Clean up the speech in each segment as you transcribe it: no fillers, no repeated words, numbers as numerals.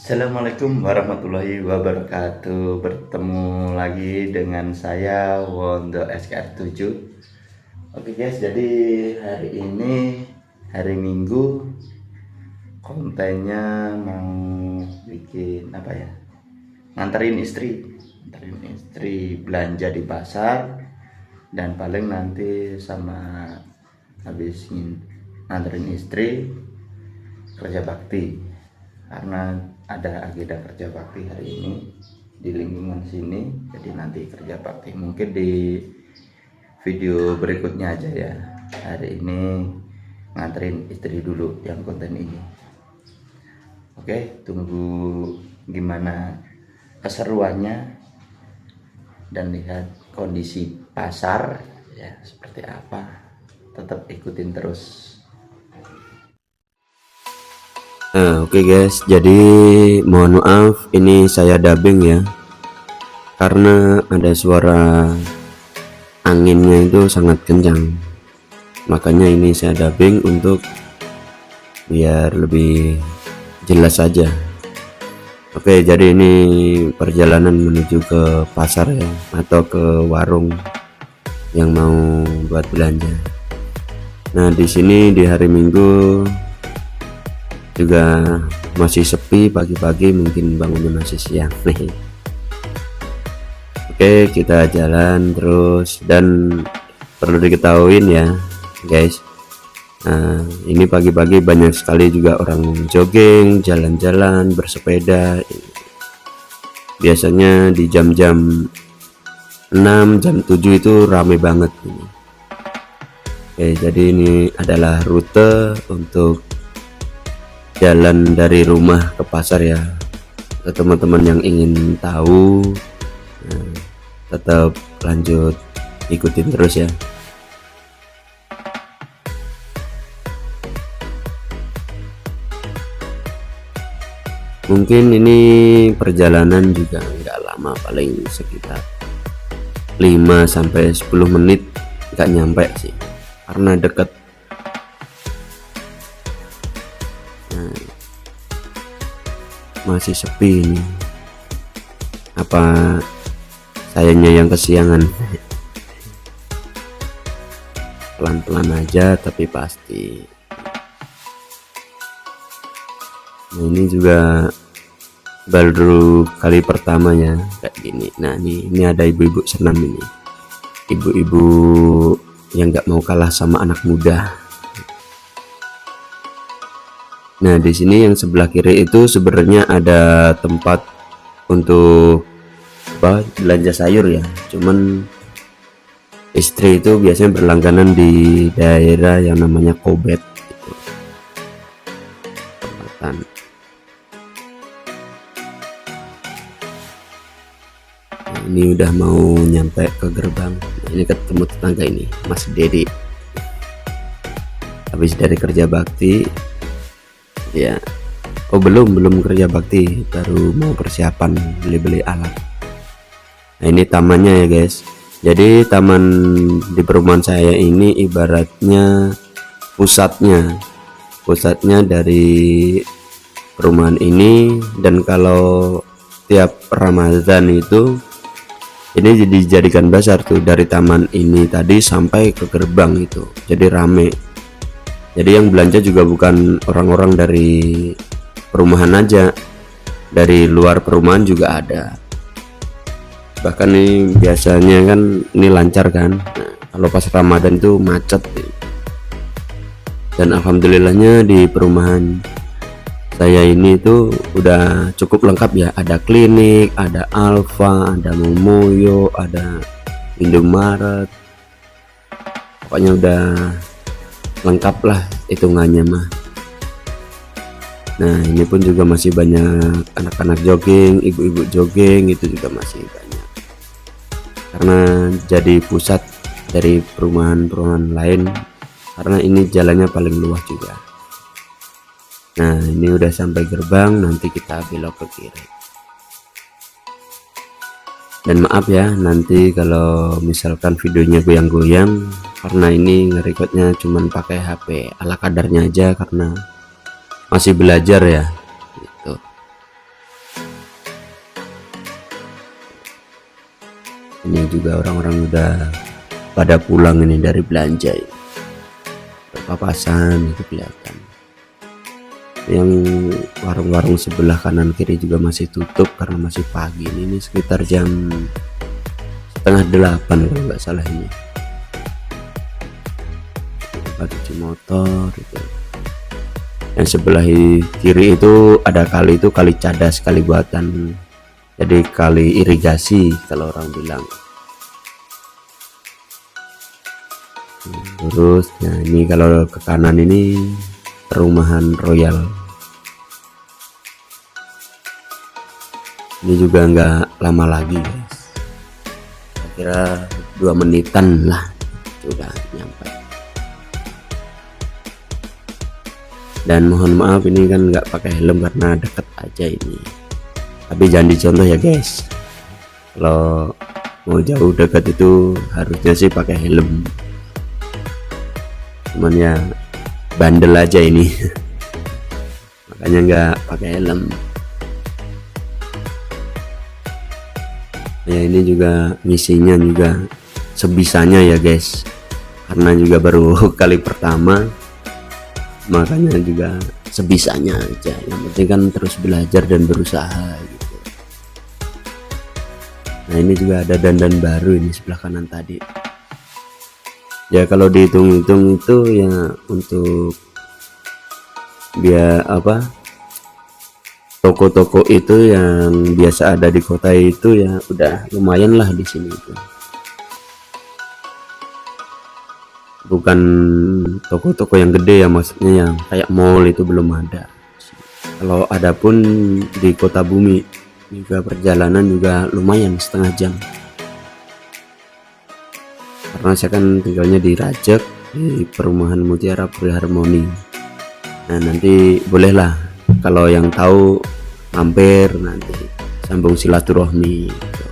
Assalamualaikum warahmatullahi wabarakatuh. Bertemu lagi dengan saya Wondo SKR7. Oke guys, jadi hari ini hari Minggu, kontennya mau bikin apa ya? Nganterin istri belanja di pasar, dan paling nanti sama habis nganterin istri kerja bakti, karena ada agenda kerja bakti hari ini di lingkungan sini. Jadi nanti kerja bakti mungkin di video berikutnya aja ya. Hari ini nganterin istri dulu yang konten ini. Oke, tunggu gimana keseruannya dan lihat kondisi pasar ya seperti apa. Tetap ikutin terus. Nah, oke guys, jadi mohon maaf ini saya dubbing ya, karena ada suara anginnya itu sangat kencang, makanya ini saya dubbing untuk biar lebih jelas saja. Oke, jadi ini perjalanan menuju ke pasar ya, atau ke warung yang mau buat belanja. Nah, di sini di hari Minggu juga masih sepi, pagi-pagi mungkin bangunnya masih siang nih. Oke, kita jalan terus, dan perlu diketahuin ya guys, nah ini pagi-pagi banyak sekali juga orang jogging, jalan-jalan, bersepeda. Biasanya di jam-jam 6, jam 7 itu rame banget ini. Oke, jadi ini adalah rute untuk jalan dari rumah ke pasar ya. Ke teman-teman yang ingin tahu, tetap lanjut ikutin terus ya. Mungkin ini perjalanan juga nggak lama, paling sekitar 5-10 menit, nggak nyampe sih karena deket. Masih sepi ini, apa sayanya yang kesiangan? Pelan-pelan aja tapi pasti. Nah, ini juga baru kali pertamanya kayak gini. Nah, ini ada ibu-ibu senam ini, ibu-ibu yang nggak mau kalah sama anak muda. Nah, di sini yang sebelah kiri itu sebenarnya ada tempat untuk belanja sayur ya. Cuman istri itu biasanya berlangganan di daerah yang namanya Kobet gitu. Nah, ini udah mau nyampe ke gerbang. Nah, ini ketemu tetangga ini, Mas Dedi. Habis dari kerja bakti ya. Oh, belum kerja bakti, baru mau persiapan beli alat. Nah, ini tamannya ya guys. Jadi taman di perumahan saya ini ibaratnya pusatnya dari perumahan ini. Dan kalau tiap Ramadan itu ini dijadikan bazar tuh, dari taman ini tadi sampai ke gerbang itu, jadi rame. Jadi yang belanja juga bukan orang-orang dari perumahan aja, dari luar perumahan juga ada. Bahkan nih biasanya kan ini lancar kan. Nah, kalau pas Ramadan itu macet. Dan alhamdulillahnya di perumahan saya ini tuh udah cukup lengkap ya. Ada klinik, ada Alfa, ada Momoyo, ada Indomaret. Pokoknya udah lengkap lah hitungannya mah. Nah, ini pun juga masih banyak anak-anak jogging, ibu-ibu jogging, itu juga masih banyak, karena jadi pusat dari perumahan-perumahan lain, karena ini jalannya paling luas juga. Nah, ini udah sampai gerbang, nanti kita belok ke kiri. Dan maaf ya nanti kalau misalkan videonya goyang-goyang, karena ini ngerekodnya cuman pakai HP ala kadarnya aja karena masih belajar ya gitu. Ini juga orang-orang udah pada pulang ini dari belanja ini. Papasan itu kelihatan. Yang warung-warung sebelah kanan kiri juga masih tutup karena masih pagi. Ini sekitar jam 7:30 kalau nggak salah ini. Tempat cuci motor itu. Yang sebelah kiri itu ada kali, itu kali cadas, kali buatan, jadi kali irigasi kalau orang bilang. Terus nah ini kalau ke kanan ini perumahan Royal. Ini juga nggak lama lagi guys, saya kira 2 menitan lah sudah nyampe. Dan mohon maaf ini kan nggak pakai helm karena deket aja ini, tapi jangan dicontoh ya guys. Kalau mau jauh dekat itu harusnya sih pakai helm, cuman ya bandel aja ini makanya nggak pakai helm. Ya ini juga ngisinya juga sebisanya ya guys, karena juga baru kali pertama, makanya juga sebisanya aja. Yang penting kan terus belajar dan berusaha gitu. Nah ini juga ada dandan baru ini sebelah kanan tadi. Ya kalau dihitung-hitung itu ya untuk biar apa, toko-toko itu yang biasa ada di kota itu ya udah lumayan lah di sini itu. Bukan toko-toko yang gede ya, maksudnya yang kayak mall itu belum ada. Kalau ada pun di Kota Bumi juga perjalanan juga lumayan, setengah jam. Karena saya kan tinggalnya di Rajek, di perumahan Mutiara Puri Harmoni. Nah nanti bolehlah kalau yang tahu mampir, nanti sambung silaturahmi gitu.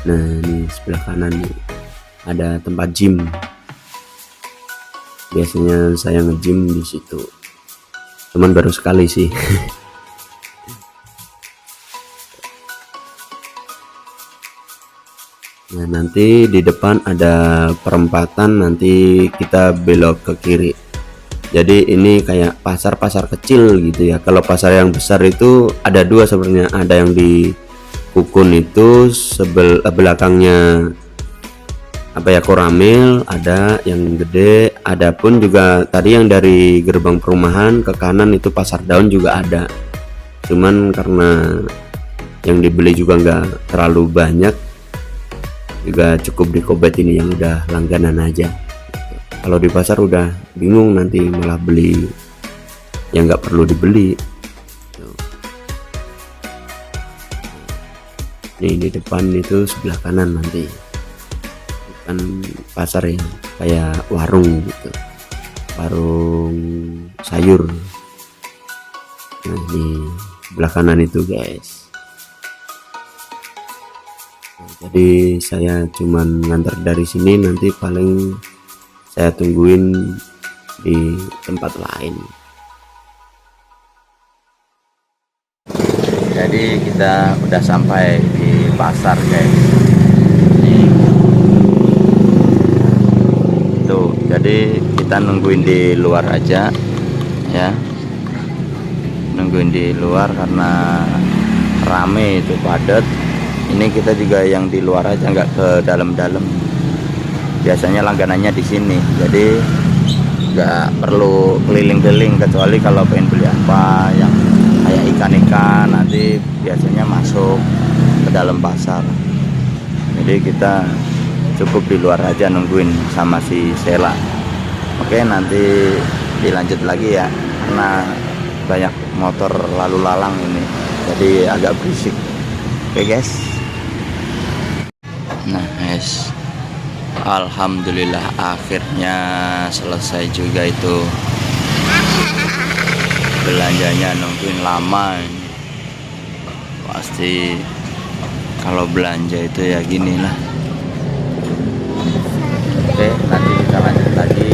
Nah ini sebelah kanan nih ada tempat gym. Biasanya saya nge-gym di situ, cuman baru sekali sih. Nah nanti di depan ada perempatan, nanti kita belok ke kiri. Jadi ini kayak pasar-pasar kecil gitu ya. Kalau pasar yang besar itu ada 2 sebenarnya, ada yang di Kukun itu belakangnya apa ya, Koramil, ada yang gede. Ada pun juga tadi yang dari gerbang perumahan ke kanan itu Pasar Daun juga ada, cuman karena yang dibeli juga nggak terlalu banyak, juga cukup di Kobet ini yang udah langganan aja. Kalau di pasar udah bingung, nanti malah beli yang nggak perlu dibeli. Nih di depan itu sebelah kanan nanti bukan pasar ya, kayak warung gitu, warung sayur. Nah di sebelah kanan itu guys. Nah, jadi saya cuman nganter dari sini, nanti paling saya tungguin di tempat lain. Jadi kita udah sampai di pasar guys. Nih. Tuh, jadi kita nungguin di luar aja ya. Nungguin di luar karena rame itu, padat. Ini kita juga yang di luar aja, nggak ke dalam-dalam. Biasanya langganannya di sini, jadi nggak perlu keliling-keliling, kecuali kalau pengen beli apa yang kayak ikan-ikan, nanti biasanya masuk ke dalam pasar. Jadi kita cukup di luar aja nungguin sama si Sela. Oke, nanti dilanjut lagi ya, karena banyak motor lalu lalang ini, jadi agak berisik. Oke guys. Nah guys, alhamdulillah akhirnya selesai juga itu belanjanya. Nungguin lama ini. Pasti kalau belanja itu ya gini lah. Oke, nanti kita lanjut lagi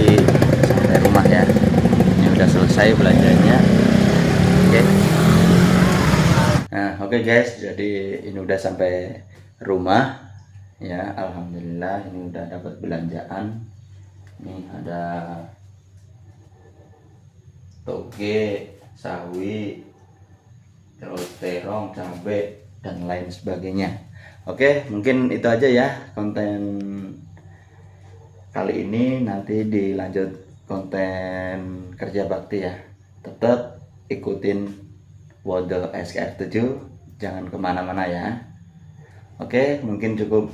sampai rumah ya. Ini udah selesai belanjanya. Oke guys, jadi ini udah sampai rumah ya. Alhamdulillah ini udah dapat belanjaan. Ini ada toge, sawi, terus terong, cabai, dan lain sebagainya. Oke, mungkin itu aja ya konten kali ini. Nanti dilanjut konten kerja bakti ya. Tetap ikutin Wode SKR7, jangan kemana-mana ya. Oke, mungkin cukup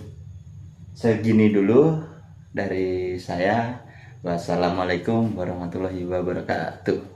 segini dulu dari saya. Wassalamualaikum warahmatullahi wabarakatuh.